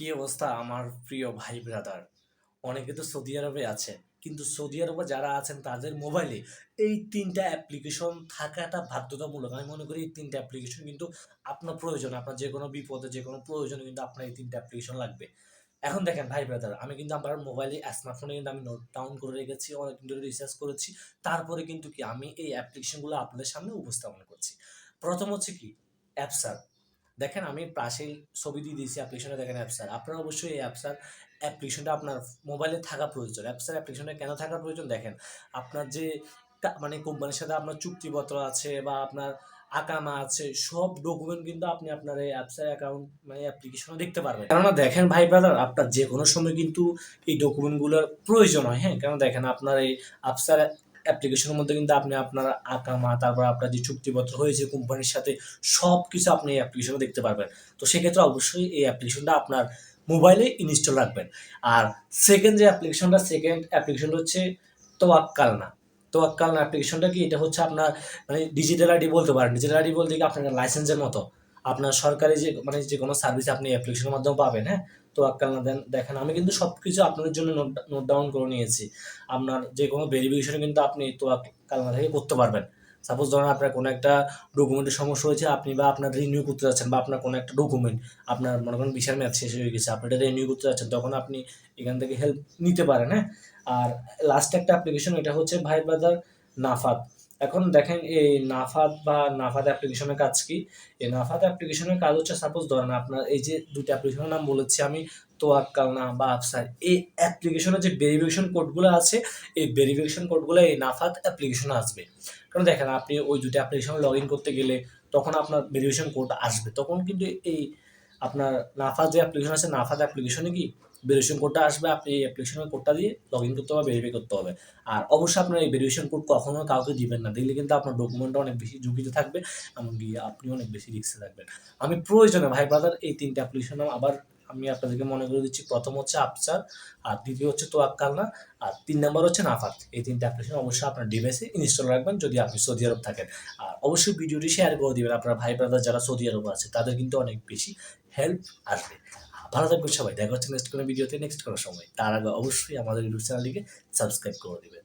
কি অবস্থা আমার প্রিয় ভাই ব্রাদার? অনেকে তো সৌদি আরবে আছে। কিন্তু সৌদি আরবে যারা আছেন তাদের মোবাইলে এই ৩ টা অ্যাপ্লিকেশন থাকাটা বাধ্যতামূলক। আমি মনে করি এই ৩ টা অ্যাপ্লিকেশন কিন্তু আপনার প্রয়োজন। আপনার যেকোনো বিপদে যেকোনো প্রয়োজনে কিন্তু আপনার এই ৩ টা অ্যাপ্লিকেশন লাগবে। এখন দেখেন ভাই ব্রাদার, আমি কিন্তু আমার মোবাইলে স্মার্টফোনে কিন্তু আমি নোট ডাউন করে রেখেছি, অনেকদিন ধরে রিসার্চ করেছি। তারপরে কিন্তু কি আমি এই অ্যাপ্লিকেশনগুলো আপনাদের সামনে উপস্থাপন করছি। ১ম হচ্ছে কি? অ্যাপসার। দেখেন আমি পাশেই ছবি দিয়ে দিয়েছি অ্যাপ্লিকেশনে, দেখেন অ্যাপসার। আপনারা অবশ্যই এই অ্যাপসার অ্যাপ্লিকেশনটা আপনার মোবাইলে থাকা প্রয়োজন। অ্যাপসার অ্যাপ্লিকেশনটা কেন থাকা প্রয়োজন? দেখেন, আপনার যে মানে কোম্পানির সাথে আপনার চুক্তিপত্র আছে বা আপনার আকামা আছে, সব ডকুমেন্ট কিন্তু আপনি আপনার এই অ্যাপসার অ্যাকাউন্ট মানে অ্যাপ্লিকেশনে দেখতে পারবেন। কেননা দেখেন ভাই ব্রাদার, আপনার যেকোনো সময় কিন্তু এই ডকুমেন্টগুলোর প্রয়োজন হয়, হ্যাঁ? কারণ দেখেন আপনার এই অ্যাপসার অ্যাপ্লিকেশনের মধ্যে কিন্তু আপনি আপনার আকামা, তারপর আপনার যে চুক্তিপত্র হয়েছে কোম্পানির সাথে, সবকিছু আপনি এই অ্যাপ্লিকেশনে দেখতে পারবেন। তো সেক্ষেত্রে অবশ্যই এই অ্যাপ্লিকেশনটা আপনার মোবাইলে ইনস্টল রাখবেন। আর সেকেন্ড অ্যাপ্লিকেশনটা হচ্ছে তোয়াক্কালনা। তোয়াক্কালনা অ্যাপ্লিকেশনটা কি? এটা হচ্ছে আপনার মানে ডিজিটাল আইডি বলতে পারেন। ডিজিটাল আইডি বলতে কি আপনার লাইসেন্সের মতো। আপনার সরকারি যে মানে যেকোনো সার্ভিস আপনি অ্যাপ্লিকেশনের মাধ্যমে পাবেন, হ্যাঁ? তোয়াক্কালনা দেখেন আমি কিন্তু সবকিছু আপনাদের জন্য নোট ডাউন করে নিয়েছি। আপনার যেকোনো ভেরিফিকেশন কিন্তু আপনি তোয়াক্কালনা থেকে করতে পারবেন। সাপোজ ধরেন আপনার কোনো একটা ডকুমেন্টের সমস্যা হয়েছে, আপনি বা আপনার রিনিউ করতে যাচ্ছেন বা আপনার কোনো একটা ডকুমেন্ট আপনার মনে করেন ভিসার মেয়াদ শেষ হয়ে গেছে, আপনি এটা রিনিউ করতে যাচ্ছেন, তখন আপনি এখান থেকে হেল্প নিতে পারেন, হ্যাঁ? আর লাস্ট একটা অ্যাপ্লিকেশন, এটা হচ্ছে ভাই ব্রাদার নাফাত। এখন দেখেন এই নাফাত অ্যাপ্লিকেশনের কাজ কি? এই নাফাত অ্যাপ্লিকেশনের কাজ হচ্ছে, সাপোজ ধরেন আপনার এই যে ২ টা অ্যাপ্লিকেশনের নাম বলেছি আমি, তোয়াক্কালনা বা আফসার। এই অ্যাপ্লিকেশনের যে ভেরিফিকেশন কোডগুলো আছে, এই ভেরিফিকেশন কোডগুলো এই নাফাত অ্যাপ্লিকেশনে আসবে। কারণ দেখেন আপনি ওই ২ টা অ্যাপ্লিকেশনে লগইন করতে গেলে তখন আপনার ভেরিফিকেশন কোড আসবে। তখন কিন্তু এই আপনার নাফাত যে অ্যাপ্লিকেশন আছে, নাফাত অ্যাপ্লিকেশনে কি ভেরিফিকেশন কোডটা আসবে, আপনি এই অ্যাপ্লিকেশনের কোডটা দিয়ে লগইন করতে হবে, ভেরিফাই করতে হবে। আর অবশ্যই আপনার এই ভেরিফিকেশন কোড কখনো কাউকে দিবেন না। দিলে কিন্তু আপনার ডকুমেন্টটা অনেক বেশি ঝুঁকিতে থাকবে, এমনকি আপনিও অনেক বেশি রিস্কে থাকবেন। আমি প্রয়োজনে ভাই ব্রাদার এই ৩ টা অ্যাপ্লিকেশন নাম আবার আমি আপনাদেরকে মনে করে দিচ্ছি। ১ম হচ্ছে আফসার, আর দ্বিতীয় হচ্ছে তোয়াক্কালনা, আর ৩ নাম্বার হচ্ছে নাফাত। এই ৩ টা অ্যাপ্লিকেশন অবশ্যই আপনার ডিভাইসে ইনস্টল রাখবেন যদি আপনি সৌদি আরব থাকেন। আর অবশ্যই ভিডিওটি শেয়ার করে দিবেন আপনার ভাই ব্রাদার যারা সৌদি আরবে আছে, তাদের কিন্তু অনেক বেশি হেল্প আসবে। ভালো থাকবেন সবাই। দেখা হচ্ছে নেক্সট কোনো ভিডিওতে, নেক্সট কোনো সময়। তার আগে অবশ্যই আমাদের ইউটিউব চ্যানেলটিকে সাবস্ক্রাইব করে দিবেন।